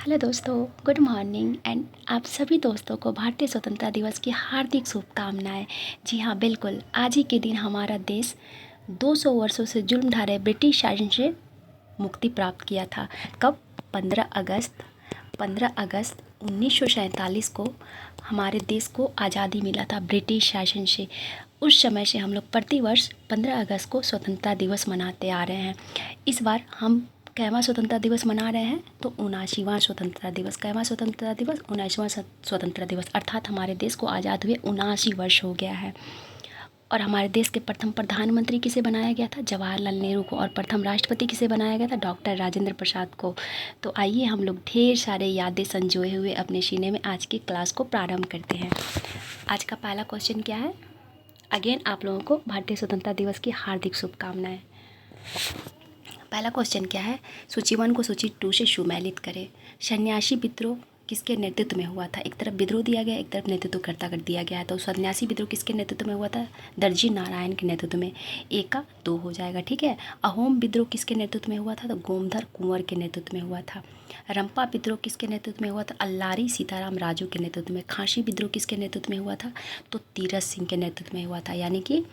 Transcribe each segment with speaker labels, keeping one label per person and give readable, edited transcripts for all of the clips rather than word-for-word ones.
Speaker 1: Hello दोस्तों, good morning and आप सभी दोस्तों को भारतीय स्वतंत्रता दिवस की हार्दिक शुभकामनाएं। जी हाँ, बिल्कुल आज ही के दिन हमारा देश 200 वर्षों से जुल्म ढा रहे ब्रिटिश शासन से मुक्ति प्राप्त किया था। कब? 15 अगस्त 1947 को हमारे देश को आज़ादी मिला था ब्रिटिश शासन से। उस समय से हम लोग प्रतिवर्ष 15 अगस्त को स्वतंत्रता दिवस मनाते आ रहे हैं। इस बार हम कैवा स्वतंत्रता दिवस मना रहे हैं तो 79वां स्वतंत्रता दिवस। कैवा स्वतंत्रता दिवस? 79वां स्वतंत्रता दिवस, अर्थात हमारे देश को आज़ाद हुए 79 वर्ष हो गया है। और हमारे देश के प्रथम प्रधानमंत्री किसे बनाया गया था? जवाहरलाल नेहरू को। और प्रथम राष्ट्रपति किसे बनाया गया था? डॉक्टर राजेंद्र प्रसाद को। तो आइए हम लोग ढेर सारे यादें संजोए हुए अपने सीने में आज की क्लास को प्रारंभ करते हैं। आज का पहला क्वेश्चन क्या है? अगेन आप लोगों को भारतीय स्वतंत्रता दिवस की हार्दिक शुभकामनाएं। पहला क्वेश्चन क्या है? सूची 1 को सूची 2 से सुमेलित करें। सन्यासी विद्रोह किसके नेतृत्व में हुआ था? एक तरफ विद्रोह दिया गया, एक तरफ नेतृत्वकर्ता कर दिया गया है। तो सन्यासी विद्रोह किसके नेतृत्व में हुआ था? दर्जी नारायण के नेतृत्व में। एक का 2 हो जाएगा, ठीक है। अहोम विद्रोह किसके नेतृत्व में हुआ था? तो गोमधर कुंवर के नेतृत्व में हुआ था। रंपा विद्रोह किसके नेतृत्व में हुआ था? अल्लारी सीताराम राजू के नेतृत्व में। खांसी विद्रोह किसके नेतृत्व में हुआ था? तो तीरथ सिंह के नेतृत्व में हुआ था। यानी कि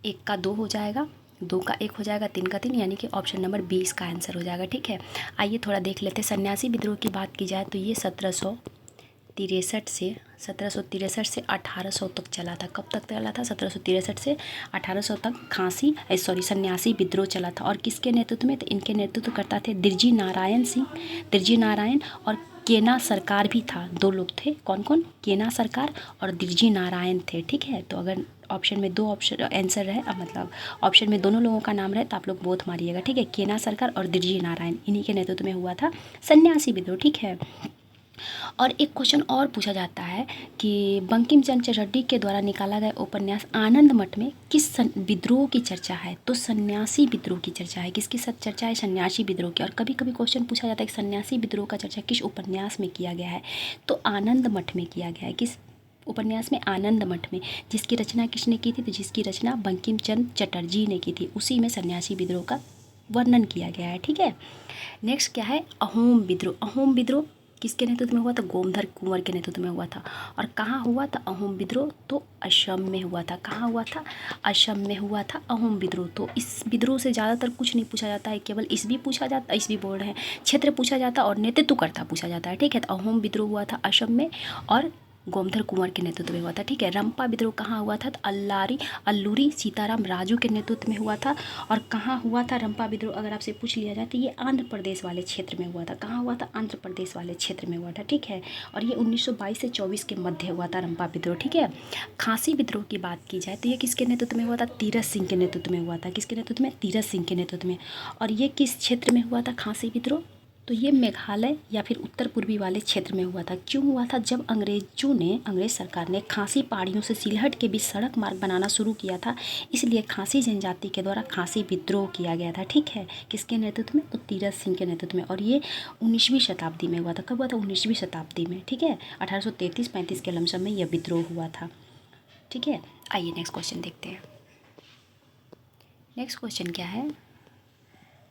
Speaker 1: 1 का 2 हो जाएगा, 2 का 1 हो जाएगा, 3 का 3, यानी कि ऑप्शन नंबर 20 का आंसर हो जाएगा, ठीक है। आइए थोड़ा देख लेते हैं। सन्यासी विद्रोह की बात की जाए तो ये 1763 से 1800 तक चला था। कब तक चला था? 1763 से 1800 तक सन्यासी विद्रोह चला था। और किसके नेतृत्व में? तो इनके नेतृत्व करता थे दिरजी नारायण और केना सरकार भी था। 2 लोग थे। कौन कौन? केना सरकार और दिरजी नारायण थे, ठीक है। तो अगर ऑप्शन में 2 ऑप्शन आंसर रहे, मतलब ऑप्शन में दोनों लोगों का नाम रहे तो आप लोग बोथ मारिएगा, ठीक है। केना सरकार और दिरजी नारायण, इन्हीं के नेतृत्व में हुआ था सन्यासी विद्रोह, ठीक है। और एक क्वेश्चन और पूछा जाता है कि बंकिम चंद्र चटर्जी के द्वारा निकाला गया उपन्यास आनंद मठ में किस विद्रोह की चर्चा है? तो सन्यासी विद्रोह की चर्चा है। किसकी चर्चा है? सन्यासी विद्रोह की। और कभी कभी क्वेश्चन पूछा जाता है कि सन्यासी विद्रोह का चर्चा किस उपन्यास में किया गया है? तो आनंद मठ में किया गया है। किस उपन्यास में? आनंद मठ में। जिसकी रचना किसने की थी? तो जिसकी रचना बंकिम चंद्र चटर्जी ने की थी। उसी में सन्यासी विद्रोह का वर्णन किया गया है, ठीक है। नेक्स्ट क्या है? अहोम विद्रोह। अहोम विद्रोह किसके नेतृत्व में हुआ था? गोमधर कुंवर के नेतृत्व में हुआ था। और कहाँ हुआ था अहोम विद्रोह? तो असम में हुआ था। कहाँ हुआ था? असम में हुआ था अहोम विद्रोह। तो इस विद्रोह से ज़्यादातर कुछ नहीं पूछा जाता है, केवल इसवी पूछा जाता, इसवी बोल रहे हैं, क्षेत्र पूछा जाता और नेतृत्वकर्ता पूछा जाता है, ठीक है। तो अहोम विद्रोह हुआ था असम में और गोमधर कुंवर के नेतृत्व में हुआ था, ठीक है। रंपा विद्रोह कहाँ हुआ था? तो अल्लूरी सीताराम राजू के नेतृत्व में हुआ था। और कहाँ हुआ था रंपा विद्रोह? अगर आपसे पूछ लिया जाए तो ये आंध्र प्रदेश वाले क्षेत्र में हुआ था। कहाँ हुआ था? आंध्र प्रदेश वाले क्षेत्र में हुआ था, ठीक है। और ये 1922 से 24 के मध्य हुआ था रंपा विद्रोह, ठीक है। खांसी विद्रोह की बात की जाए तो ये किसके नेतृत्व में हुआ था? तीरथ सिंह के नेतृत्व में हुआ था। किसके नेतृत्व में? तीरथ सिंह के नेतृत्व में। और ये किस क्षेत्र में हुआ था खांसी विद्रोह? तो ये मेघालय या फिर उत्तर पूर्वी वाले क्षेत्र में हुआ था। क्यों हुआ था? जब अंग्रेज सरकार ने खासी पहाड़ियों से सिलहट के बीच सड़क मार्ग बनाना शुरू किया था, इसलिए खासी जनजाति के द्वारा खासी विद्रोह किया गया था, ठीक है। किसके नेतृत्व में? तो तीरथ सिंह के नेतृत्व में। और ये 19वीं शताब्दी में हुआ था। कब हुआ था? 19वीं शताब्दी में, ठीक है। 1833-35 के लमसम में यह विद्रोह हुआ था, ठीक है। आइए नेक्स्ट क्वेश्चन देखते हैं। नेक्स्ट क्वेश्चन क्या है?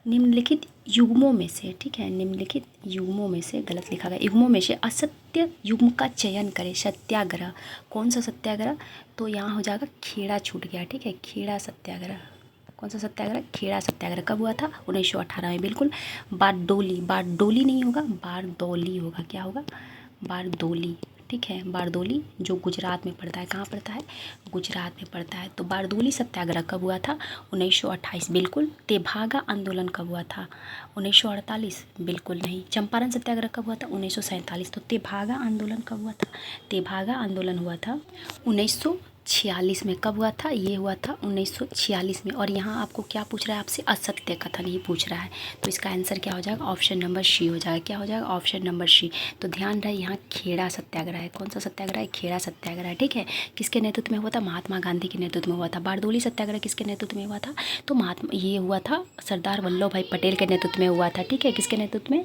Speaker 1: निम्नलिखित युग्मों में से, ठीक है, निम्नलिखित युग्मों में से, गलत लिखा गया, युग्मों में से असत्य युग्म का चयन करें। सत्याग्रह। कौन सा सत्याग्रह? तो यहाँ हो जाएगा खेड़ा छूट गया, ठीक है। खेड़ा सत्याग्रह। कौन सा सत्याग्रह? खेड़ा सत्याग्रह। कब हुआ था? 1918 में, बिल्कुल। बारडोली नहीं होगा, बारदौली होगा। क्या होगा? बारदोली, ठीक है। बारदोली जो गुजरात में पड़ता है। कहाँ पड़ता है? गुजरात में पड़ता है। तो बारदोली सत्याग्रह कब हुआ था? 1928, बिल्कुल। तेभागा आंदोलन कब हुआ था? 1948, बिल्कुल नहीं। चंपारण सत्याग्रह कब हुआ था? 1947। तो तेभागा आंदोलन कब हुआ था? तेभागा आंदोलन हुआ था 1946 में। कब हुआ था? ये हुआ था 1946 में। और यहाँ आपको क्या पूछ रहा है? आपसे असत्य कथन ही पूछ रहा है। तो इसका आंसर क्या हो जाएगा? ऑप्शन नंबर सी हो जाएगा। क्या हो जाएगा? Option number C. तो ध्यान रहे यहाँ खेड़ा सत्याग्रह है। कौन सा सत्याग्रह है? खेड़ा सत्याग्रह है, ठीक है। किसके नेतृत्व में हुआ था? महात्मा गांधी के नेतृत्व में हुआ था। बारदोली सत्याग्रह किसके नेतृत्व में हुआ था? तो ये हुआ था सरदार वल्लभ भाई पटेल के नेतृत्व में हुआ था, ठीक है। किसके नेतृत्व में?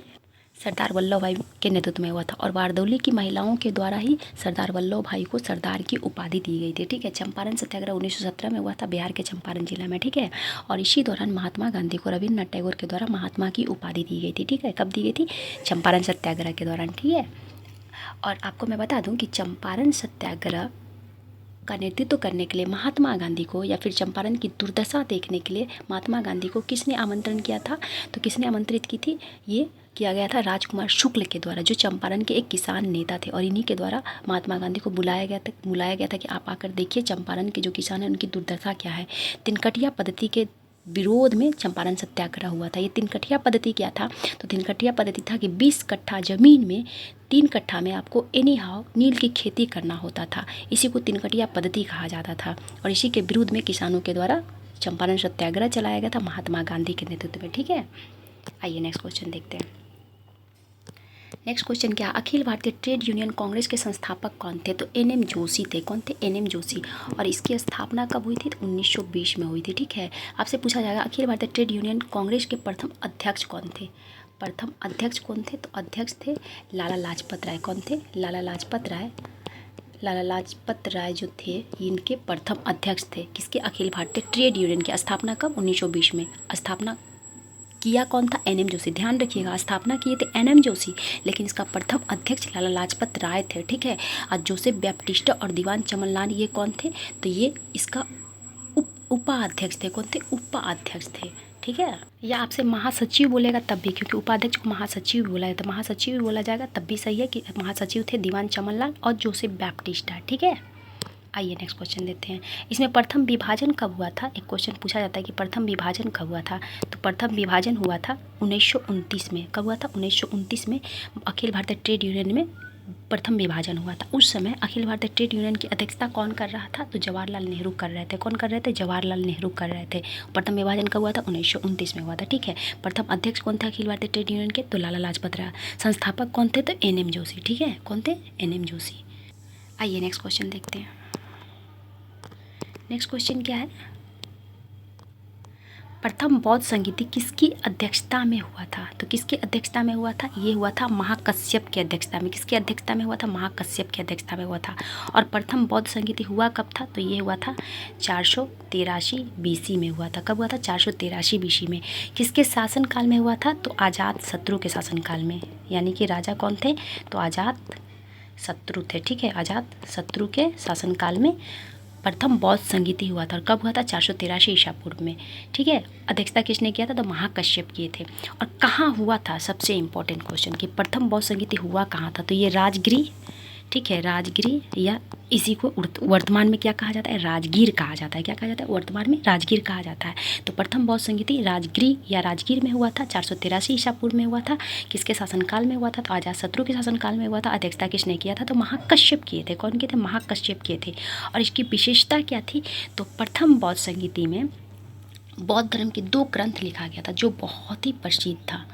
Speaker 1: सरदार वल्लभ भाई के नेतृत्व में हुआ था। और बारदौली की महिलाओं के द्वारा ही सरदार वल्लभ भाई को सरदार की उपाधि दी गई थी, ठीक है। चंपारण सत्याग्रह 1917 में हुआ था बिहार के चंपारण जिला में, ठीक है। और इसी दौरान महात्मा गांधी को रविन्द्रनाथ टैगोर के द्वारा महात्मा की उपाधि दी गई थी, ठीक है। कब दी गई थी? चंपारण सत्याग्रह के दौरान, ठीक है। और आपको मैं बता दूं कि चंपारण सत्याग्रह का नेतृत्व करने के लिए महात्मा गांधी को, या फिर चंपारण की दुर्दशा देखने के लिए महात्मा गांधी को किसने आमंत्रण किया था? तो किसने आमंत्रित की थी? ये किया गया था राजकुमार शुक्ल के द्वारा, जो चंपारण के एक किसान नेता थे। और इन्हीं के द्वारा महात्मा गांधी को बुलाया गया था कि आप आकर देखिए चंपारण के जो किसान हैं उनकी दुर्दशा क्या है। तिनकटिया पद्धति के विरोध में चंपारण सत्याग्रह हुआ था। ये तिनकटिया पद्धति क्या था? तो तिनकटिया पद्धति था कि 20 कट्ठा ज़मीन में 3 कट्ठा में आपको एनी हाउ नील की खेती करना होता था। इसी को तिनकटिया पद्धति कहा जाता था। और इसी के विरुद्ध में किसानों के द्वारा चंपारण सत्याग्रह चलाया गया था महात्मा गांधी के नेतृत्व में, ठीक है। आइए नेक्स्ट क्वेश्चन देखते हैं। नेक्स्ट क्वेश्चन क्या? अखिल भारतीय ट्रेड यूनियन कांग्रेस के संस्थापक कौन थे? तो एन एम जोशी थे। कौन थे? N M Joshi. और इसकी स्थापना कब हुई थी? तो 1920 में हुई थी, ठीक है। आपसे पूछा जाएगा अखिल भारतीय ट्रेड यूनियन कांग्रेस के प्रथम अध्यक्ष कौन थे? प्रथम अध्यक्ष कौन थे? तो अध्यक्ष थे लाला लाजपत राय। कौन थे? लाला लाजपत राय। लाला लाजपत राय जो थे इनके प्रथम अध्यक्ष थे। किसके? अखिल भारतीय ट्रेड यूनियन की स्थापना कब? 1920 में। स्थापना किया कौन था? N M Joshi. ध्यान रखिएगा, स्थापना किए थे एन एम जोशी, लेकिन इसका प्रथम अध्यक्ष लाला लाजपत राय थे, ठीक है। और जोसेफ बैप्टिस्टा और दीवान चमनलाल ये कौन थे? तो ये इसका उपाध्यक्ष थे। कौन थे? उपाध्यक्ष थे, ठीक है। या आपसे महासचिव बोलेगा तब भी, क्योंकि उपाध्यक्ष को महासचिव भी बोला जाता है, तो महासचिव भी बोला जाएगा तब भी सही है कि महासचिव थे दीवान चमनलाल और जोसेफ बैप्टिस्टा, ठीक है। आइए नेक्स्ट क्वेश्चन देते हैं। इसमें प्रथम विभाजन कब हुआ था? एक क्वेश्चन पूछा जाता है कि प्रथम विभाजन कब हुआ था? तो प्रथम विभाजन हुआ था 1929 में। कब हुआ था? 1929 में अखिल भारतीय ट्रेड यूनियन में प्रथम विभाजन हुआ था। उस समय अखिल भारतीय ट्रेड यूनियन की अध्यक्षता कौन कर रहा था? तो जवाहरलाल नेहरू कर रहे थे। कौन कर रहे थे? जवाहरलाल नेहरू कर रहे थे। प्रथम विभाजन कब हुआ था? 1929 में हुआ था, ठीक है। प्रथम अध्यक्ष कौन था अखिल भारतीय ट्रेड यूनियन के? तो लाला लाजपत राय। संस्थापक कौन थे? तो एन एम जोशी, ठीक है। कौन थे? N M Joshi. आइए नेक्स्ट क्वेश्चन देखते हैं। नेक्स्ट क्वेश्चन क्या है? प्रथम बौद्ध संगीति किसकी अध्यक्षता में हुआ था? तो किसकी अध्यक्षता में हुआ था? ये हुआ था महाकश्यप की अध्यक्षता में। किसकी अध्यक्षता में हुआ था? महाकश्यप की अध्यक्षता में हुआ था। और प्रथम बौद्ध संगीति हुआ कब था? तो ये हुआ था 483 BC में हुआ था। कब हुआ था? 483 BC में। किसके शासनकाल में हुआ था? तो अजात शत्रु के शासनकाल में। यानी कि राजा कौन थे? तो अजात शत्रु थे, ठीक है। अजात शत्रु के शासनकाल में प्रथम बौद्ध संगीति हुआ था। और कब हुआ था? 483 ईसा पूर्व में, ठीक है। अध्यक्षता किसने किया था? तो महाकश्यप किए थे। और कहाँ हुआ था? सबसे इम्पोर्टेंट क्वेश्चन कि प्रथम बौद्ध संगीति हुआ कहाँ था? तो ये राजगिरी, ठीक है, राजगिरी, या इसी को वर्तमान में क्या कहा जाता है? राजगीर कहा जाता है। क्या कहा जाता है? वर्तमान में राजगीर कहा जाता है। तो प्रथम बौद्ध संगीति राजगिरी या राजगीर में हुआ था। 483 ईसा पूर्व में हुआ था। किसके शासनकाल में हुआ था? तो अजातशत्रु के शासनकाल में हुआ था। अध्यक्षता किसने किया था? तो महाकश्यप किए थे। कौन किए थे? महाकश्यप किए थे। और इसकी विशेषता क्या थी? तो प्रथम बौद्ध संगीति में बौद्ध धर्म के 2 ग्रंथ लिखा गया था जो बहुत ही प्रसिद्ध था।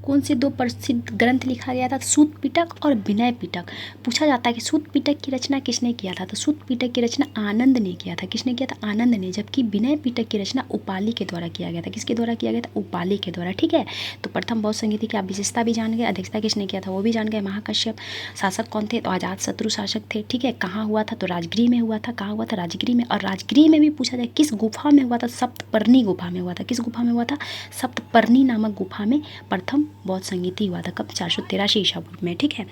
Speaker 1: कौन से 2 प्रसिद्ध ग्रंथ लिखा गया था? सूत पिटक और विनय पिटक। पूछा जाता है कि सूत पिटक की रचना किसने किया था? तो सूत पिटक की रचना आनंद ने किया था। किसने किया था? आनंद ने। जबकि विनय पिटक की रचना उपाली के द्वारा किया गया था। किसके द्वारा किया गया था? उपाली के द्वारा, ठीक है। तो प्रथम बौद्ध संगीति की आप विशेषता भी जान गए, अध्यक्षता किसने किया था वो भी जान गए, महाकश्यप। शासक कौन थे? तो अजात शत्रु शासक थे, ठीक है। कहाँ हुआ था? तो राजगिरी में हुआ था। कहाँ हुआ था? राजगिरी में। और राजगिरी में भी पूछा जाए किस गुफा में हुआ था? सप्तपर्णी गुफा में हुआ था। किस गुफा में हुआ था? सप्तपर्णी नामक गुफा में प्रथम बौद्ध संगीति हुआ था। कब? 483 ईसा पूर्व में, ठीक है।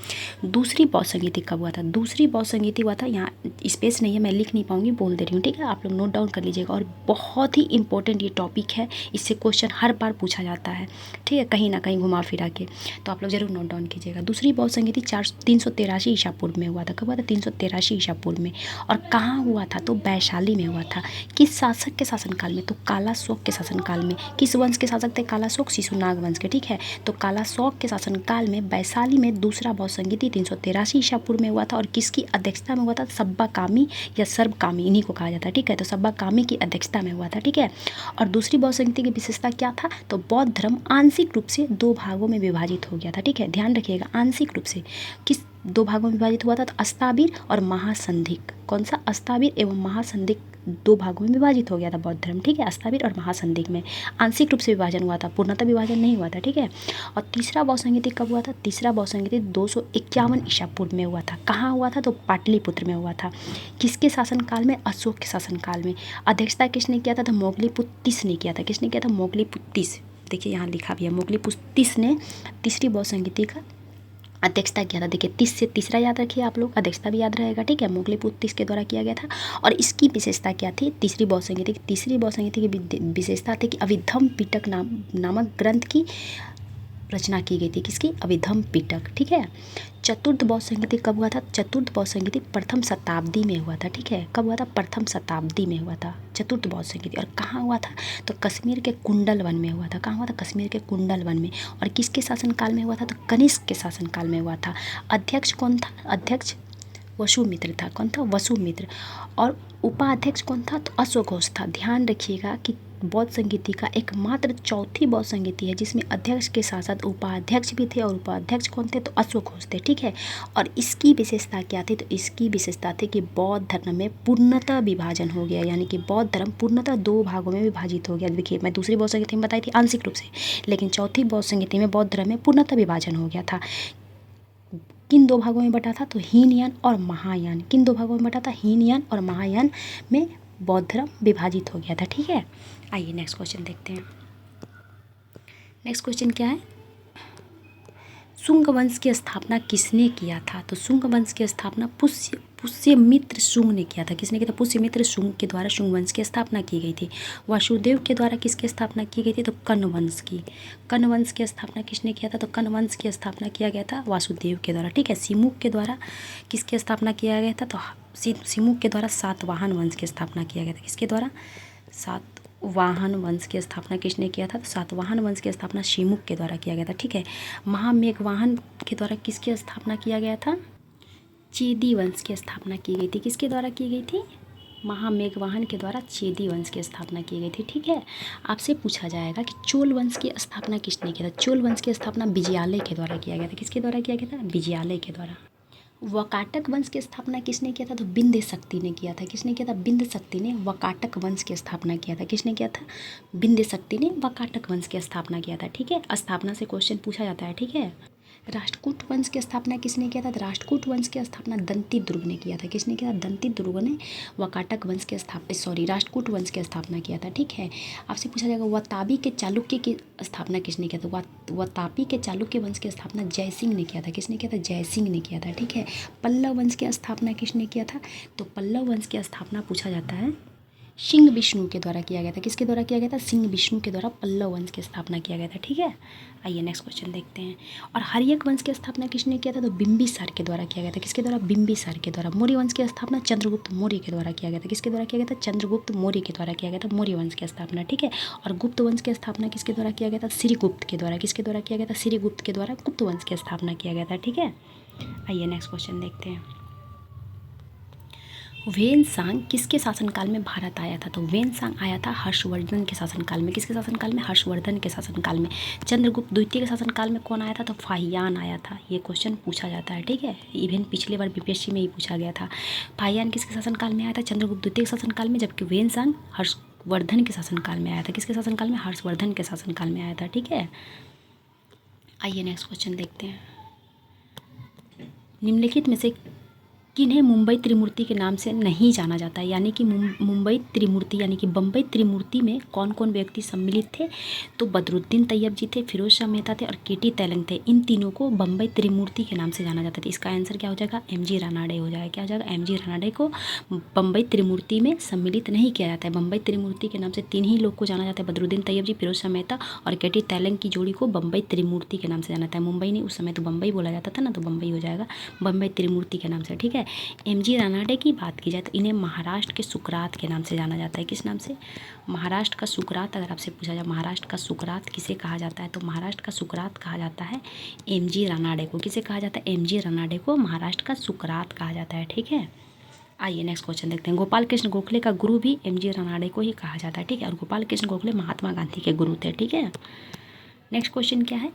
Speaker 1: दूसरी बौद्ध संगीति कब हुआ था? दूसरी बौद्ध संगीति हुआ था, यहाँ स्पेस नहीं है, मैं लिख नहीं पाऊंगी, बोल दे रही हूँ, ठीक है। आप लोग नोट डाउन कर लीजिएगा। और बहुत ही इंपॉर्टेंट ये टॉपिक है, इससे क्वेश्चन हर बार पूछा जाता है, ठीक है, कहीं ना कहीं घुमा फिरा के, तो आप लोग जरूर नोट डाउन कीजिएगा। दूसरी बौद्ध संगीति 383 ईसा पूर्व में हुआ था। कब हुआ था? 383 ईसा पूर्व में। और कहाँ हुआ था? तो वैशाली में हुआ था। किस शासक के शासनकाल में? तो कालाशोक के शासनकाल में। किस वंश के शासक थे कालाशोक? शिशुनाग वंश के, ठीक है। तो कालाशोक के शासनकाल में वैशाली में दूसरा बौद्ध संगीति 383 ईसा पूर्व में हुआ था। और किसकी अध्यक्षता में हुआ था? सब्बाकामी या सर्वकामी, इन्हीं को कहा जाता है, ठीक है। तो सब्बाकामी की अध्यक्षता में हुआ था, ठीक है। और दूसरी बौद्ध संगीति की विशेषता क्या था? तो बौद्ध धर्म आंशिक रूप से 2 भागों में विभाजित हो गया था, ठीक है। ध्यान रखिएगा, आंशिक रूप से। किस दो भागों में विभाजित हुआ था? तो अस्ताबिर और महासंधिक। कौन सा? अस्ताबिर एवं महासंधिक दो भागों में विभाजित हो गया था बौद्ध धर्म, ठीक है, अस्ताबिर और महासंधिक में। आंशिक रूप से विभाजन हुआ था, पूर्णतः विभाजन नहीं हुआ था, ठीक है। और तीसरा बौद्ध संगीति कब हुआ था? तीसरा बौद्ध संगीति 251 ईसा पूर्व में हुआ था। कहाँ हुआ था? तो पाटलिपुत्र में हुआ था। किसके शासनकाल में? अशोक के शासनकाल में। अध्यक्षता किसने किया था? तो मोगलीपुत्तिस ने किया था। किसने किया था? मोगलीपुत्तिस। देखिए यहाँ लिखा भी है, मोगलीपुत्तिस ने तीसरी बौद्ध संगीति का अध्यक्षता किया था। देखिए 30 से तीसरा याद रखिए आप लोग, अध्यक्षता भी याद रहेगा, ठीक है। मोगलीपुत्तिस के द्वारा किया गया था। और इसकी विशेषता क्या थी? तीसरी बौद्ध संगीति की विशेषता थी कि अभिधम्म पिटक नामक ग्रंथ की रचना की गई थी। किसकी? अभिधम्म पिटक, ठीक है। चतुर्थ बौद्ध संगीति कब हुआ था? चतुर्थ बौद्ध संगीति प्रथम शताब्दी में हुआ था, ठीक है। कब हुआ था? प्रथम शताब्दी में हुआ था चतुर्थ बौद्ध संगीति। और कहाँ हुआ था? तो कश्मीर के कुंडल वन में हुआ था। कहाँ हुआ था? कश्मीर के कुंडल वन में। और किसके शासनकाल में हुआ था? तो कनिष्क के शासनकाल में हुआ था। अध्यक्ष कौन था? अध्यक्ष वसुमित्र था। कौन था? वसुमित्र। और उपाध्यक्ष कौन था? तो अश्वघोष था। ध्यान रखिएगा कि बौद्ध संगीति का एकमात्र चौथी बौद्ध संगीति है जिसमें अध्यक्ष के साथ साथ उपाध्यक्ष भी थे। और उपाध्यक्ष कौन थे? तो अश्वघोष थे, ठीक है। और इसकी विशेषता क्या थी? तो इसकी विशेषता थी कि बौद्ध धर्म में पूर्णतः विभाजन हो गया, यानी कि बौद्ध धर्म पूर्णतः दो भागों में विभाजित हो गया। देखिए मैं दूसरी बौद्ध संगीति में बताई थी आंशिक रूप से, लेकिन चौथी बौद्ध संगीति में बौद्ध धर्म में पूर्णतः विभाजन हो गया था। किन दो भागों में बटा था? तो हीनयान और महायान। किन दो भागों में बटा था? हीनयान और महायान में बौद्ध धर्म विभाजित हो गया था, ठीक है। आइए नेक्स्ट क्वेश्चन देखते हैं। नेक्स्ट क्वेश्चन क्या है? शुंग वंश की स्थापना किसने किया था? तो शुंग वंश की स्थापना पुष्यमित्र शुंग ने किया था। किसने किया था? पुष्यमित्र शुंग के द्वारा शुंग वंश की स्थापना की गई थी। वासुदेव के द्वारा किसकी स्थापना की गई थी? तो कण्व वंश की। कण्व वंश की स्थापना किसने किया था? तो कण्व वंश की स्थापना किया गया था वासुदेव के द्वारा, ठीक है। सिमुक के द्वारा किसकी स्थापना किया गया था? तो सिमुक के द्वारा सातवाहन वंश की स्थापना किया गया था। किसके द्वारा? सातवाहन वंश की स्थापना किसने किया था? तो सातवाहन वंश की स्थापना सिमुक के द्वारा किया गया था, ठीक है। महामेघवाहन के द्वारा किसकी स्थापना किया गया था? चेदी वंश की स्थापना की गई थी। किसके द्वारा की गई थी? महामेघवाहन के द्वारा चेदी वंश की स्थापना की गई थी, ठीक है। आपसे पूछा जाएगा कि चोल वंश की स्थापना किसने किया था? चोल वंश की स्थापना विजयालय के द्वारा किया गया था। किसके द्वारा किया गया था? विजयालय के द्वारा। वकाटक वंश की स्थापना किसने किया था? तो बिंद शक्ति ने किया था। किसने किया था? बिंद शक्ति ने वकाटक वंश की स्थापना किया था। किसने किया था? बिंद शक्ति ने वकाटक वंश की स्थापना किया था, ठीक है। स्थापना से क्वेश्चन पूछा जाता है, ठीक है। राष्ट्रकूट वंश की स्थापना किसने किया था? राष्ट्रकूट वंश की स्थापना दंती दुर्ग ने किया था। किसने किया था? दंती दुर्ग ने वकाटक वंश की राष्ट्रकूट वंश की स्थापना किया था, ठीक है। आपसे पूछा जाएगा वतापी के चालुक्य की स्थापना किसने किया था? वतापी के चालुक्य वंश की स्थापना जयसिंह ने किया था। किसने किया था? जयसिंह ने किया था, ठीक है। पल्लव वंश की स्थापना किसने किया था? तो पल्लव वंश की स्थापना पूछा जाता है सिंह विष्णु के द्वारा किया गया था। किसके द्वारा किया गया था? सिंह विष्णु के द्वारा पल्लव वंश की स्थापना किया गया था, ठीक है। आइए नेक्स्ट क्वेश्चन देखते हैं। और हर्यक वंश की स्थापना किसने किया था? तो बिंबिसार के द्वारा किया गया था। किसके द्वारा? बिंबिसार के द्वारा। मौर्य वंश की स्थापना चंद्रगुप्त मौर्य के द्वारा किया गया था। किसके द्वारा किया गया था? चंद्रगुप्त मौर्य के द्वारा किया गया था मौर्य वंश की स्थापना, ठीक है। और गुप्त वंश की स्थापना किसके द्वारा किया गया था? श्रीगुप्त के द्वारा। किसके द्वारा किया गया था? श्रीगुप्त के द्वारा गुप्त वंश की स्थापना किया गया था, ठीक है। आइए नेक्स्ट क्वेश्चन देखते हैं। वेनसांग किसके शासनकाल में भारत आया था? तो वेनसांग आया था हर्षवर्धन के शासनकाल में। किसके शासनकाल में? हर्षवर्धन के शासनकाल में। चंद्रगुप्त द्वितीय के शासनकाल में कौन आया था? तो फाहियान आया था। ये क्वेश्चन पूछा जाता है, ठीक है। इवन पिछले बार बीपीएससी में ही पूछा गया था। फाहियान किसके शासनकाल में आया था? चंद्रगुप्त द्वितीय के शासनकाल में। जबकि वेनसांग हर्षवर्धन के शासनकाल में आया था। किसके शासनकाल में? हर्षवर्धन के शासनकाल में आया था, ठीक है। आइए नेक्स्ट क्वेश्चन देखते हैं। निम्नलिखित में से किन्हें मुंबई त्रिमूर्ति के नाम से नहीं जाना जाता है? यानी कि मुंबई त्रिमूर्ति यानी कि बम्बई त्रिमूर्ति में कौन कौन व्यक्ति सम्मिलित थे? तो बदरुद्दीन तैयब जी थे, फिरोज शाह मेहता थे और केटी तैलंग थे। इन तीनों को बम्बई त्रिमूर्ति के नाम से जाना जाता था। इसका आंसर क्या हो जाएगा? एमजी रानाडे हो जाएगा। क्या हो जाएगा? एमजी रानाडे को बम्बई त्रिमूर्ति में सम्मिलित नहीं किया जाता है। बम्बई त्रिमूर्ति के नाम से तीन ही लोग को जाना जाता है, बदरुद्दीन तैयब जी, फिरोज शाह मेहता और केटी तैलंग की जोड़ी को बम्बई त्रिमूर्ति के नाम से जाना जाता है। मुंबई नहीं, उस समय तो बम्बई बोला जाता था ना, तो बम्बई हो जाएगा बम्बई त्रिमूर्ति के नाम से, ठीक है। एमजी रानाडे की बात की जाए तो इन्हें महाराष्ट्र के सुकरात के नाम से जाना जाता है। किस नाम से? महाराष्ट्र का सुकरात। अगर आपसे पूछा जाए महाराष्ट्र का सुकरात किसे कहा जाता है, तो महाराष्ट्र का सुकरात कहा जाता है एमजी रानाडे को। किसे कहा जाता है? एमजी रानाडे को महाराष्ट्र का सुकरात कहा जाता है, ठीक है। आइए नेक्स्ट क्वेश्चन देखते हैं। गोपाल कृष्ण गोखले का गुरु भी एमजी रानाडे को ही कहा जाता है, ठीक है। और गोपाल कृष्ण गोखले महात्मा गांधी के गुरु थे, ठीक है। नेक्स्ट क्वेश्चन क्या है?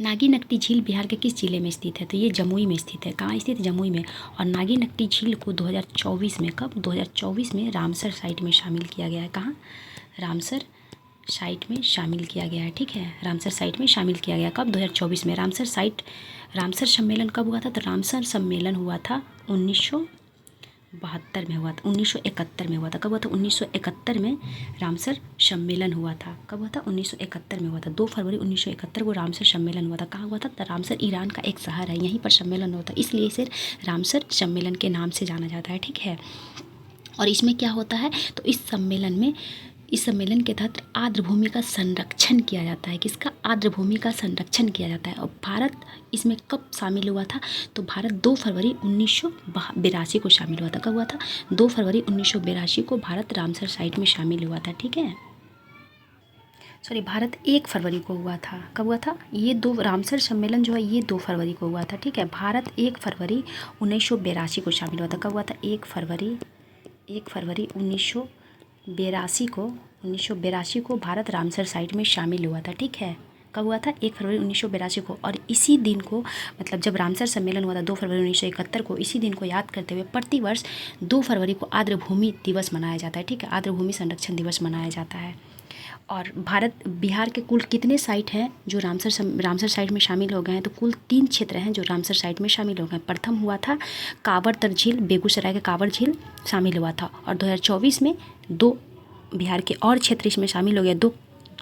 Speaker 1: नागी नकटी झील बिहार के किस जिले में स्थित है? तो ये जमुई में स्थित है। कहाँ स्थित है? जमुई में। और नागी नकटी झील को 2024 में, कब? 2024 में रामसर साइट में शामिल किया गया है। कहाँ? रामसर साइट में शामिल किया गया है। ठीक है, रामसर साइट में शामिल किया गया। कब? 2024 में। रामसर सम्मेलन कब हुआ था? तो रामसर सम्मेलन हुआ था 1972 में हुआ था, 1971 में हुआ था। कब हुआ था? 1971 में रामसर सम्मेलन हुआ था। कब हुआ था? 1971 में हुआ था। 2 फरवरी 1971 को रामसर सम्मेलन हुआ था। कहाँ हुआ था? तो रामसर ईरान का एक शहर है, यहीं पर सम्मेलन होता है, इसलिए इसे रामसर सम्मेलन के नाम से जाना जाता है। ठीक है, और इसमें क्या होता है? तो इस सम्मेलन के तहत आर्द्र भूमि का संरक्षण किया जाता है। किसका? आर्द्र भूमि का संरक्षण किया जाता है। और भारत इसमें कब शामिल हुआ था? तो भारत 2 फरवरी 1982 को शामिल हुआ था। कब हुआ था? 2 फरवरी 1982 को भारत रामसर साइट में शामिल हुआ था। ठीक है, सॉरी, भारत 1 फरवरी को हुआ था। कब हुआ था? ये रामसर सम्मेलन जो है ये 2 फरवरी को हुआ था। ठीक है, भारत 1 फरवरी 1982 को शामिल हुआ था। कब हुआ था? 1 फरवरी 1982 को भारत रामसर साइट में शामिल हुआ था। ठीक है, कब हुआ था? 1 फरवरी 1982 को। और इसी दिन को, मतलब जब रामसर सम्मेलन हुआ था 2 फरवरी 1971 को, इसी दिन को याद करते हुए प्रतिवर्ष 2 फरवरी को आर्द्र भूमि दिवस मनाया जाता है। ठीक है, आर्द्र भूमि संरक्षण दिवस मनाया जाता है। और बिहार के कुल कितने साइट हैं जो रामसर साइट में शामिल हो गए हैं? तो कुल 3 क्षेत्र हैं जो रामसर साइट में शामिल हो गए। प्रथम हुआ था कांवरतर झील, बेगूसराय का कांवर झील शामिल हुआ था। और 2024 में 2 बिहार के और क्षेत्र इसमें शामिल हो गए। 2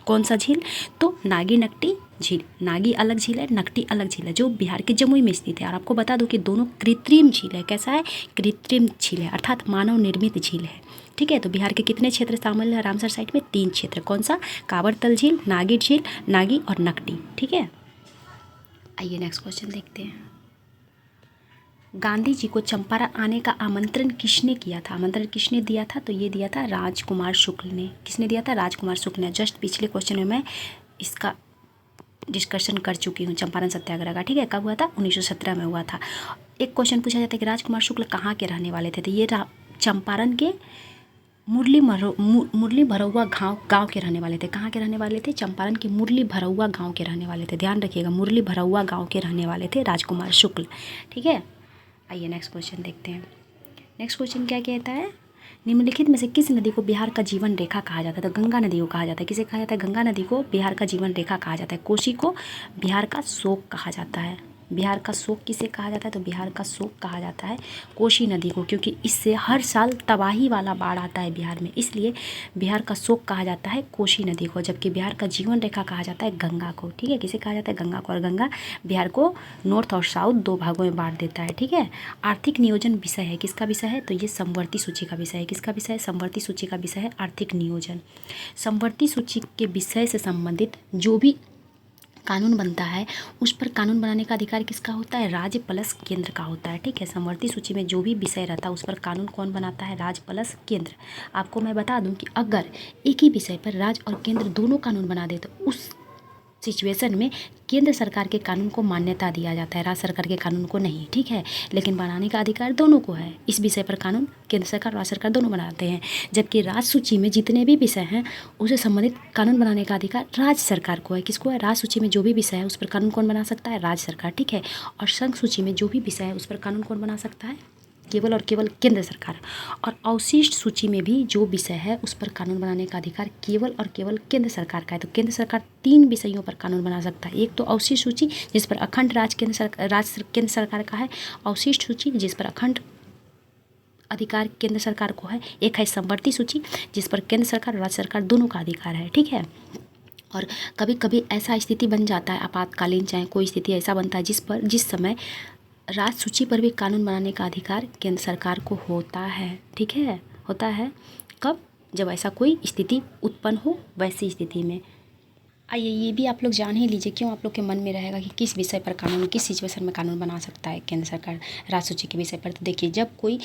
Speaker 1: कौन सा झील? तो नागी नकटी झील। नागी अलग झील है, नकटी अलग झील है, जो बिहार के जमुई में स्थित है। और आपको बता दूं कि दोनों कृत्रिम झील है। कैसा है? कृत्रिम झील है, अर्थात मानव निर्मित झील है। ठीक है, तो बिहार के कितने क्षेत्र शामिल है रामसर साइट में? 3 क्षेत्र। कौन सा? कांवरतल झील, नागी झील, नागी और नकटी। ठीक है, आइए नेक्स्ट क्वेश्चन देखते हैं। गांधी जी को चंपारण आने का आमंत्रण किसने किया था? आमंत्रण किसने दिया था? तो ये दिया था राजकुमार शुक्ल ने। किसने दिया था? राजकुमार शुक्ल ने। जस्ट पिछले क्वेश्चन में मैं इसका डिस्कशन कर चुकी हूँ, चंपारण सत्याग्रह का। ठीक है, कब हुआ था? 1917 में हुआ था। एक क्वेश्चन पूछा जाता है कि राजकुमार शुक्ल कहाँ के रहने वाले थे? तो ये चंपारण के मुरली भरौआ गांव के रहने वाले थे। कहाँ के रहने वाले थे? चंपारण के मुरली भरौआ गांव के रहने वाले थे। ध्यान रखिएगा, मुरली भरौआ गांव के रहने वाले थे राजकुमार शुक्ल। ठीक है, आइए नेक्स्ट क्वेश्चन देखते हैं। नेक्स्ट क्वेश्चन क्या कहता है? निम्नलिखित में से किस नदी को बिहार का जीवन रेखा कहा जाता है? तो गंगा नदी को कहा जाता है। किसे कहा जाता है? गंगा नदी को बिहार का जीवन रेखा कहा जाता है। कोसी को बिहार का शोक कहा जाता है। बिहार का शोक किसे कहा जाता है? तो बिहार का शोक कहा जाता है कोसी नदी को, क्योंकि इससे हर साल तबाही वाला बाढ़ आता है बिहार में, इसलिए बिहार का शोक कहा जाता है कोसी नदी को। जबकि बिहार का जीवन रेखा कहा जाता है गंगा को। ठीक है, किसे कहा जाता है? गंगा को। और गंगा बिहार को नॉर्थ और साउथ 2 भागों में बांट देता है। ठीक है, आर्थिक नियोजन विषय है। किसका विषय है? तो ये समवर्ती सूची का विषय है। किसका विषय है? समवर्ती सूची का विषय है आर्थिक नियोजन। समवर्ती सूची के विषय से संबंधित जो भी कानून बनता है उस पर कानून बनाने का अधिकार किसका होता है? राज्य प्लस केंद्र का होता है। ठीक है, समवर्ती सूची में जो भी विषय रहता है उस पर कानून कौन बनाता है? राज्य प्लस केंद्र। आपको मैं बता दूं कि अगर एक ही विषय पर राज्य और केंद्र दोनों कानून बना दे तो उस सिचुएशन में केंद्र सरकार के कानून को मान्यता दिया जाता है, राज्य सरकार के कानून को नहीं। ठीक है, लेकिन बनाने का अधिकार दोनों को है। इस विषय पर कानून केंद्र सरकार और राज्य सरकार दोनों बनाते हैं। जबकि राज्य सूची में जितने भी विषय हैं उसे संबंधित कानून बनाने का अधिकार राज्य सरकार को है। किसको है? राज्य सूची में जो भी विषय है उस पर कानून कौन बना सकता है? राज्य सरकार। ठीक है, और संघ सूची में जो भी विषय है उस पर कानून कौन बना सकता है? केवल और केवल केंद्र सरकार। और अवशिष्ट सूची में भी जो विषय है उस पर कानून बनाने का अधिकार केवल और केवल केंद्र सरकार का है। तो केंद्र सरकार 3 विषयों पर कानून बना सकता है। एक तो अवशिष्ट सूची जिस पर अखंड केंद्र सरकार का है, अवशिष्ट सूची जिस पर अखंड अधिकार केंद्र सरकार को है। एक है समवर्ती सूची जिस पर केंद्र सरकार और राज्य सरकार दोनों का अधिकार है। ठीक है, और कभी कभी ऐसा स्थिति बन जाता है आपातकालीन, चाहे कोई स्थिति ऐसा बनता है जिस समय राज्य सूची पर भी कानून बनाने का अधिकार केंद्र सरकार को होता है। ठीक है, होता है। कब? जब ऐसा कोई स्थिति उत्पन्न हो, वैसी स्थिति में। आइए ये भी आप लोग जान ही लीजिए, क्यों आप लोग के मन में रहेगा कि किस विषय पर कानून, किस सिचुएशन में कानून बना सकता है केंद्र सरकार राज्य सूची के विषय पर। तो देखिए, जब कोई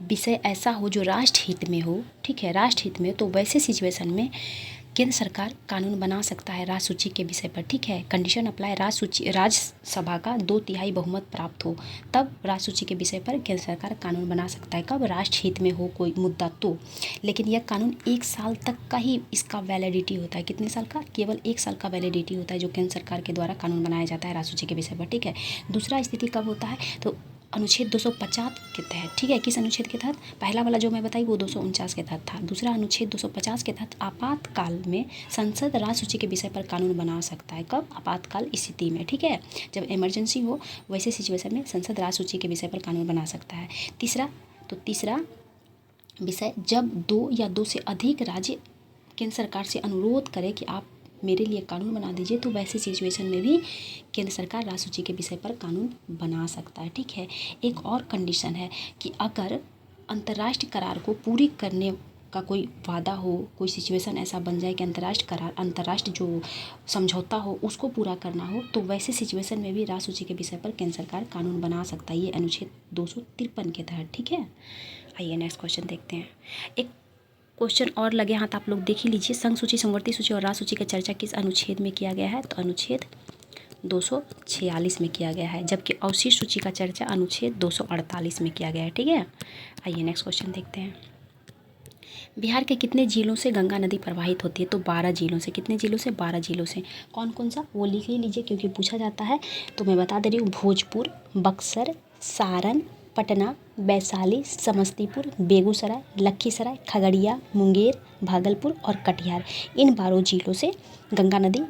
Speaker 1: विषय ऐसा हो जो राष्ट्र हित में हो, ठीक है, राष्ट्र हित में, तो वैसे सिचुएशन में केंद्र सरकार कानून बना सकता है राज्य सूची के विषय पर, ठीक है। कंडीशन अप्लाई, राज्यसभा का 2/3 बहुमत प्राप्त हो, तब राज्य सूची के विषय पर केंद्र सरकार कानून बना सकता है। कब? राष्ट्र हित में हो कोई मुद्दा तो। लेकिन यह कानून 1 साल तक का ही इसका वैलिडिटी होता है। कितने साल का? केवल 1 साल का वैलिडिटी होता है जो केंद्र सरकार के द्वारा कानून बनाया जाता है राज्य सूची के विषय पर, ठीक है। दूसरा स्थिति कब होता है? तो अनुच्छेद 250 के तहत, ठीक है। किस अनुच्छेद के तहत? पहला वाला जो मैं बताई वो 249 के तहत था। दूसरा अनुच्छेद 250 के तहत आपातकाल में संसद राज्य सूची के विषय पर कानून बना सकता है। कब? आपातकाल स्थिति में, ठीक है। जब इमरजेंसी हो वैसे सिचुएशन में संसद राज्य सूची के विषय पर कानून बना सकता है। तीसरा विषय, जब 2 या 2 से अधिक राज्य केंद्र सरकार से अनुरोध करे कि आप मेरे लिए कानून बना दीजिए, तो वैसी सिचुएशन में भी केंद्र सरकार राज्य सूची के विषय पर कानून बना सकता है, ठीक है। एक और कंडीशन है कि अगर अंतर्राष्ट्रीय करार को पूरी करने का कोई वादा हो, कोई सिचुएशन ऐसा बन जाए कि अंतर्राष्ट्रीय जो समझौता हो उसको पूरा करना हो, तो वैसे सिचुएशन में भी राज्य सूची के विषय पर केंद्र सरकार कानून बना सकता है। ये अनुच्छेद 253 के तहत, ठीक है। आइए नेक्स्ट क्वेश्चन देखते हैं। एक क्वेश्चन और लगे हाथ आप लोग देख ही लीजिए। संघ सूची, समवर्ती सूची और राज्य सूची का चर्चा किस अनुच्छेद में किया गया है? तो अनुच्छेद 246 में किया गया है, जबकि अवशिष्ट सूची का चर्चा अनुच्छेद 248 में किया गया है, ठीक है। आइए नेक्स्ट क्वेश्चन देखते हैं। बिहार के कितने जिलों से गंगा नदी प्रवाहित होती है? तो 12 जिलों से। कितने जिलों से? 12 जिलों से। कौन कौन सा? वो लिख ही लीजिए क्योंकि पूछा जाता है। तो मैं बता दे रही हूँ, भोजपुर, बक्सर, सारण, पटना, वैशाली, समस्तीपुर, बेगूसराय, लखीसराय, खगड़िया, मुंगेर, भागलपुर और कटिहार। इन 12 जिलों से गंगा नदी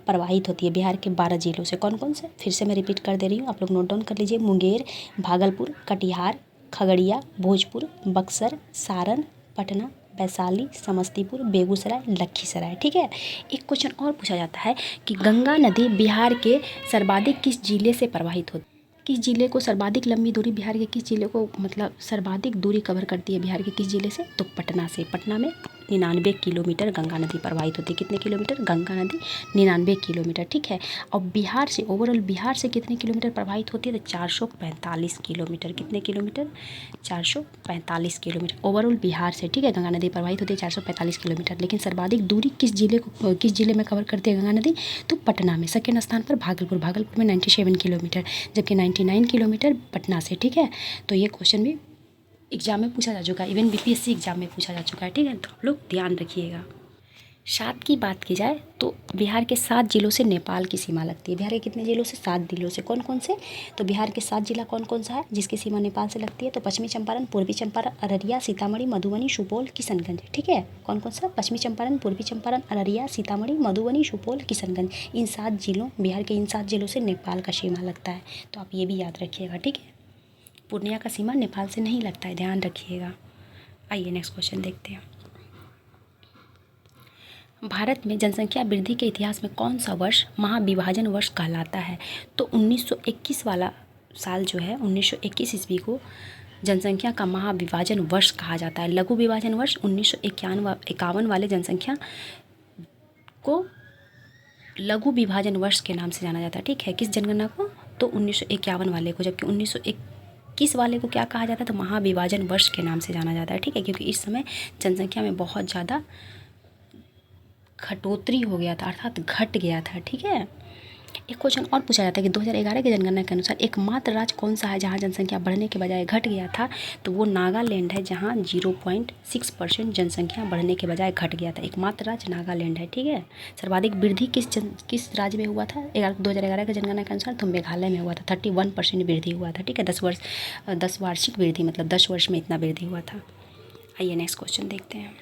Speaker 1: प्रवाहित होती है। बिहार के 12 जिलों से। कौन कौन से? फिर से मैं रिपीट कर दे रही हूँ, आप लोग नोट डाउन कर लीजिए। मुंगेर, भागलपुर, कटिहार, खगड़िया, भोजपुर, बक्सर, सारण, पटना, वैशाली, समस्तीपुर, बेगूसराय, लखीसराय, ठीक है। एक क्वेश्चन और पूछा जाता है कि गंगा नदी बिहार के सर्वाधिक किस जिले से प्रवाहित होती है? किस जिले को सर्वाधिक लंबी दूरी, बिहार के किस जिले को मतलब सर्वाधिक दूरी कवर करती है बिहार के किस जिले से? तो पटना से। पटना में 99 किलोमीटर गंगा नदी प्रवाहित होती है। कितने किलोमीटर? गंगा नदी 99 किलोमीटर, ठीक है। और बिहार से, ओवरऑल बिहार से कितने किलोमीटर प्रवाहित होती है? तो 445 किलोमीटर। कितने किलोमीटर? 445 किलोमीटर ओवरऑल बिहार से, ठीक है। गंगा नदी प्रवाहित होती है 445 किलोमीटर। लेकिन सर्वाधिक दूरी किस जिले में कवर करती है गंगा नदी? तो पटना में। सेकेंड स्थान पर भागलपुर में 97 किलोमीटर, जबकि 99 किलोमीटर पटना से, ठीक है। तो ये क्वेश्चन भी एग्जाम में पूछा जा चुका है, इवन बीपीएससी एग्जाम में पूछा जा चुका है, ठीक है। तो आप लोग ध्यान रखिएगा। 7 की बात की जाए तो बिहार के 7 जिलों से नेपाल की सीमा लगती है। बिहार के कितने जिलों से? 7 जिलों से। कौन कौन से? तो बिहार के 7 जिला कौन कौन सा है जिसकी सीमा नेपाल से लगती है? तो पश्चिमी चंपारण, पूर्वी चंपारण, अररिया, सीतामढ़ी, मधुबनी, सुपौल, किशनगंज, ठीक है। कौन कौन सा? पश्चिमी चंपारण, पूर्वी चंपारण, अररिया, सीतामढ़ी, मधुबनी, सुपौल, किशनगंज। इन 7 जिलों, बिहार के इन 7 जिलों से नेपाल का सीमा लगता है। तो आप ये भी याद रखिएगा, ठीक है। पूर्णिया का सीमा नेपाल से नहीं लगता है, ध्यान रखिएगा। आइए नेक्स्ट क्वेश्चन देखते हैं। भारत में जनसंख्या वृद्धि के इतिहास में कौन सा वर्ष महाविभाजन वर्ष कहलाता है? तो 1921 वाला साल जो है, 1921 ईस्वी को जनसंख्या का महाविभाजन वर्ष कहा जाता है। लघु विभाजन वर्ष 1951 वाले जनसंख्या को लघु विभाजन वर्ष के नाम से जाना जाता है, ठीक है। किस जनगणना को? तो 1951 वाले को। जबकि 1921 वाले को क्या कहा जाता है? तो महाविभाजन वर्ष के नाम से जाना जाता है, ठीक है। क्योंकि इस समय जनसंख्या में बहुत ज़्यादा घटोतरी हो गया था, अर्थात घट गया था, ठीक है। एक क्वेश्चन और पूछा जाता है कि 2011 की जनगणना के अनुसार एकमात्र राज्य कौन सा है जहां जनसंख्या बढ़ने के बजाय घट गया था? तो वो नागालैंड है, जहां 0.6% जनसंख्या बढ़ने के बजाय घट गया था। एकमात्र राज्य नागालैंड है, ठीक है। सर्वाधिक वृद्धि किस राज्य में हुआ था 2011 की जनगणना के अनुसार? तो मेघालय में हुआ था, 31% वृद्धि हुआ था, ठीक है। 10 वार्षिक वृद्धि, मतलब 10 वर्ष में इतना वृद्धि हुआ था। आइए नेक्स्ट क्वेश्चन देखते हैं।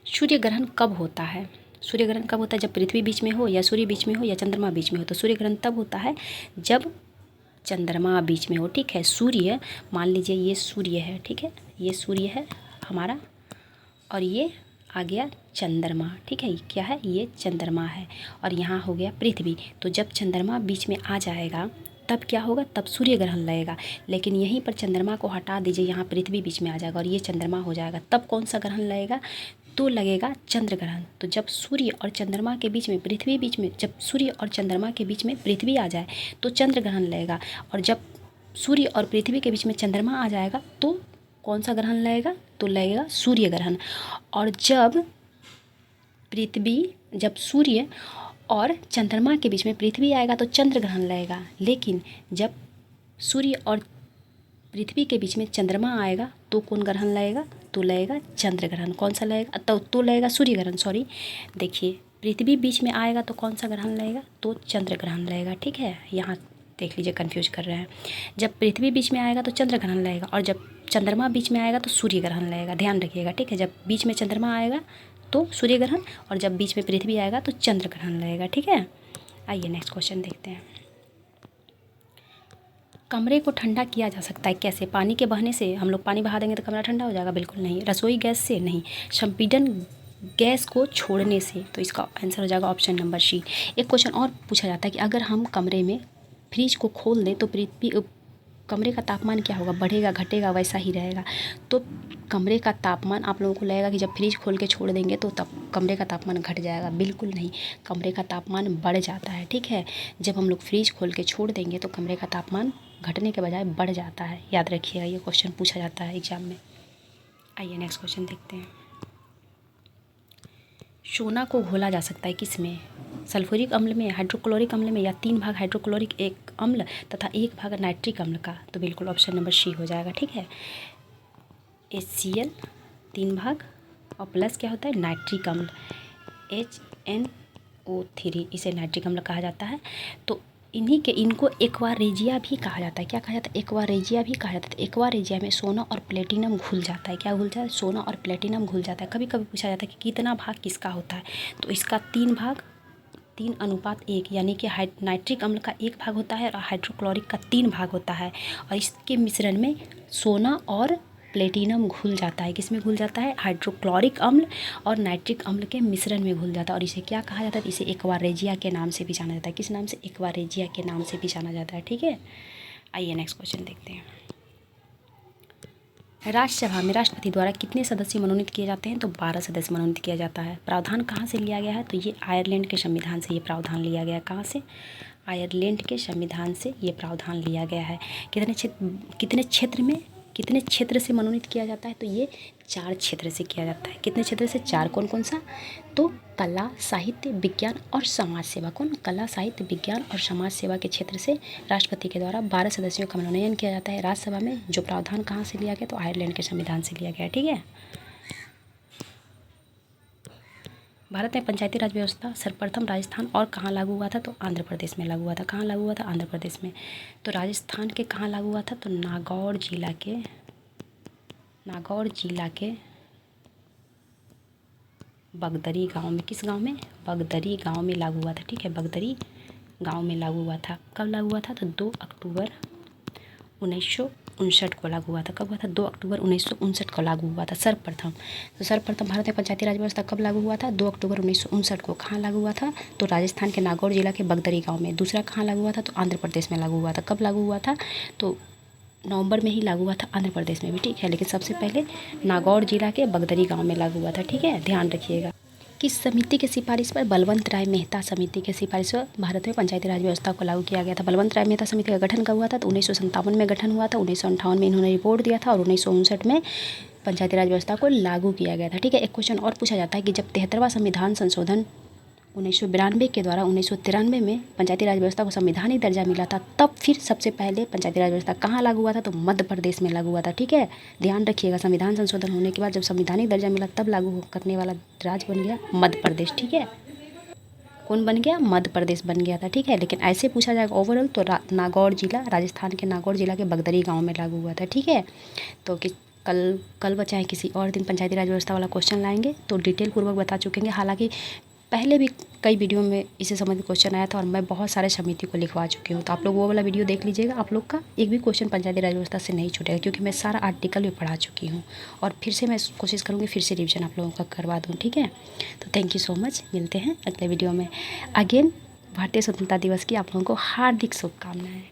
Speaker 1: सूर्य ग्रहण कब होता है? सूर्य ग्रहण कब होता है? जब पृथ्वी बीच में हो, या सूर्य बीच में हो, या चंद्रमा बीच में हो। तो सूर्य ग्रहण तब होता है जब चंद्रमा बीच में हो, ठीक है। सूर्य, मान लीजिए ये सूर्य है, ठीक है, ये सूर्य है हमारा, और ये आ गया चंद्रमा, ठीक है। क्या है? ये चंद्रमा है, और यहाँ हो गया पृथ्वी। तो जब चंद्रमा बीच में आ जाएगा तब क्या होगा? तब सूर्य ग्रहण लगेगा। लेकिन यहीं पर चंद्रमा को हटा दीजिए, यहाँ पृथ्वी बीच में आ जाएगा और ये चंद्रमा हो जाएगा, तब कौन सा ग्रहण लगेगा? तो लगेगा चंद्र ग्रहण। तो जब सूर्य और चंद्रमा के बीच में, पृथ्वी बीच में, जब सूर्य और चंद्रमा के बीच में पृथ्वी आ जाए तो चंद्र ग्रहण लगेगा, और जब सूर्य और पृथ्वी के बीच में चंद्रमा आ जाएगा तो कौन सा ग्रहण लगेगा? तो लगेगा सूर्य ग्रहण। और जब पृथ्वी जब सूर्य और चंद्रमा के बीच में पृथ्वी आएगा तो चंद्र ग्रहण लगेगा, लेकिन जब सूर्य और पृथ्वी के बीच में चंद्रमा आएगा तो कौन ग्रहण लगेगा? तो लगेगा चंद्र ग्रहण। कौन सा लगेगा? तो लगेगा सूर्य ग्रहण, सॉरी। देखिए पृथ्वी बीच में आएगा तो कौन सा ग्रहण लगेगा? तो चंद्र ग्रहण लगेगा, ठीक है। यहाँ देख लीजिए, कन्फ्यूज कर रहे हैं। जब पृथ्वी बीच में आएगा तो चंद्र ग्रहण लगेगा, और जब चंद्रमा बीच में आएगा तो सूर्य ग्रहण लगेगा। ध्यान रखिएगा, ठीक है। जब बीच में चंद्रमा आएगा तो सूर्य ग्रहण, और जब बीच में पृथ्वी आएगा तो चंद्र ग्रहण लगेगा, ठीक है। आइए नेक्स्ट क्वेश्चन देखते हैं। कमरे को ठंडा किया जा सकता है कैसे? पानी के बहने से। हम लोग पानी बहा देंगे तो कमरा ठंडा हो जाएगा? बिल्कुल नहीं। रसोई गैस से? नहीं। संपीड़न गैस को छोड़ने से। तो इसका आंसर हो जाएगा ऑप्शन नंबर सी। एक क्वेश्चन और पूछा जाता है कि अगर हम कमरे में फ्रिज को खोल दें तो पृथ्वी कमरे का तापमान क्या होगा? बढ़ेगा, घटेगा, वैसा ही रहेगा? तो कमरे का तापमान आप लोगों को लगेगा कि जब फ्रिज खोल के छोड़ देंगे तो तब कमरे का तापमान घट जाएगा। बिल्कुल नहीं, कमरे का तापमान बढ़ जाता है, ठीक है। जब हम लोग फ्रिज खोल के छोड़ देंगे तो कमरे का तापमान घटने के बजाय बढ़ जाता है। याद रखिएगा, ये क्वेश्चन पूछा जाता है एग्जाम में। आइए नेक्स्ट क्वेश्चन देखते हैं। सोना को घोला जा सकता है किस में? सल्फ्यूरिक अम्ल में, हाइड्रोक्लोरिक अम्ल में, या 3 भाग हाइड्रोक्लोरिक एक अम्ल तथा 1 भाग नाइट्रिक अम्ल का? तो बिल्कुल ऑप्शन नंबर सी हो जाएगा, ठीक है। HCl 3 भाग और प्लस क्या होता है? नाइट्रिक अम्ल HNO3, इसे नाइट्रिक अम्ल कहा जाता है। तो इनको एक्वारेजिया भी कहा जाता है। क्या कहा जाता है? एक्वारेजिया भी कहा जाता है। एक्वारेजिया में सोना और प्लेटिनम घुल जाता है। क्या घुल जाता है? सोना और प्लेटिनम घुल जाता है। कभी कभी पूछा जाता है कि कितना भाग किसका होता है? तो इसका 3 भाग 3:1, यानी कि नाइट्रिक अम्ल का 1 भाग होता है और हाइड्रोक्लोरिक का 3 भाग होता है। और इसके मिश्रण में सोना और प्लेटिनम घुल जाता है। किस में घुल जाता है? हाइड्रोक्लोरिक अम्ल और नाइट्रिक अम्ल के मिश्रण में घुल जाता है। और इसे क्या कहा जाता है? इसे एक्वारेजिया के नाम से भी जाना जाता है। किस नाम से? एक्वारेजिया के नाम से भी जाना जाता है, ठीक है। आइए नेक्स्ट क्वेश्चन देखते हैं। राज्यसभा में राष्ट्रपति द्वारा कितने सदस्य मनोनीत किए जाते हैं? तो 12 सदस्य मनोनीत किया जाता है। प्रावधान कहाँ से लिया गया है? तो ये आयरलैंड के संविधान से ये प्रावधान लिया गया है। कहाँ से? आयरलैंड के संविधान से ये प्रावधान लिया गया है। कितने क्षेत्र से मनोनीत किया जाता है? तो ये 4 क्षेत्र से किया जाता है। कितने क्षेत्र से? 4। कौन कौन सा? तो कला, साहित्य, विज्ञान और समाज सेवा। कौन? कला, साहित्य, विज्ञान और समाज सेवा के क्षेत्र से राष्ट्रपति के द्वारा 12 सदस्यों का मनोनयन किया जाता है राज्यसभा में। जो प्रावधान कहाँ से लिया गया? तो आयरलैंड के संविधान से लिया गया, ठीक है। भारत में पंचायती राज व्यवस्था सर्वप्रथम राजस्थान और कहाँ लागू हुआ था? तो आंध्र प्रदेश में लागू हुआ था। कहाँ लागू हुआ था? आंध्र प्रदेश में। तो राजस्थान के कहाँ लागू हुआ था? तो नागौर जिला के बगदरी गांव में। किस गांव में? बगदरी गांव में लागू हुआ था, ठीक है। बगदरी गांव में लागू हुआ था। कब लागू हुआ था? तो 2 अक्टूबर 1959 को लागू हुआ था। कब हुआ था? 2 अक्टूबर 1959 को लागू हुआ था सर्वप्रथम। तो सर्वप्रथम भारत में पंचायती राज व्यवस्था कब लागू हुआ था? 2 अक्टूबर 1959 को। कहाँ लागू हुआ था? तो राजस्थान के नागौर जिला के बगदरी गांव में। दूसरा कहाँ लागू हुआ था? तो आंध्र प्रदेश में लागू हुआ था। कब लागू हुआ था? तो नवंबर में ही लागू हुआ था आंध्र प्रदेश में भी, ठीक है। लेकिन सबसे पहले नागौर जिला के बगदरी गांव में लागू हुआ था, ठीक है। ध्यान रखिएगा। किस समिति की सिफारिश पर? बलवंत राय मेहता समिति की सिफारिश पर भारत में पंचायती राज व्यवस्था को लागू किया गया था। बलवंत राय मेहता समिति का गठन कब हुआ था? तो 1957 में गठन हुआ था। 1958 में इन्होंने रिपोर्ट दिया था और 1959 में पंचायती राज व्यवस्था को लागू किया गया था, ठीक है। एक क्वेश्चन और पूछा जाता है कि जब 73वां संविधान संशोधन 1992 के द्वारा 1993 में पंचायती राज व्यवस्था को संवैधानिक दर्जा मिला था, तब फिर सबसे पहले पंचायती राज व्यवस्था कहाँ लागू हुआ था? तो मध्य प्रदेश में लागू हुआ था, ठीक है। ध्यान रखिएगा, संविधान संशोधन होने के बाद जब संवैधानिक दर्जा मिला तब लागू करने वाला राज्य बन गया मध्य प्रदेश, ठीक है। कौन बन गया? मध्य प्रदेश बन गया था, ठीक है। लेकिन ऐसे पूछा जाएगा ओवरऑल तो नागौर जिला, राजस्थान के नागौर जिला के बगदरी गाँव में लागू हुआ था, ठीक है। तो कल बचा है, किसी और दिन पंचायती राज व्यवस्था वाला क्वेश्चन लाएंगे तो डिटेल पूर्वक बता चुकेंगे। हालांकि पहले भी कई वीडियो में इसे संबंधित क्वेश्चन आया था और मैं बहुत सारे समिति को लिखवा चुकी हूँ, तो आप लोग वो वाला वीडियो देख लीजिएगा। आप लोग का एक भी क्वेश्चन पंचायती राज व्यवस्था से नहीं छूटेगा, क्योंकि मैं सारा आर्टिकल भी पढ़ा चुकी हूँ और फिर से मैं कोशिश करूँगी फिर से रिविजन आप लोगों का करवा दूँ, ठीक है। तो थैंक यू सो मच, मिलते हैं अगले वीडियो में। अगेन भारतीय स्वतंत्रता दिवस की आप लोगों को हार्दिक शुभकामनाएँ।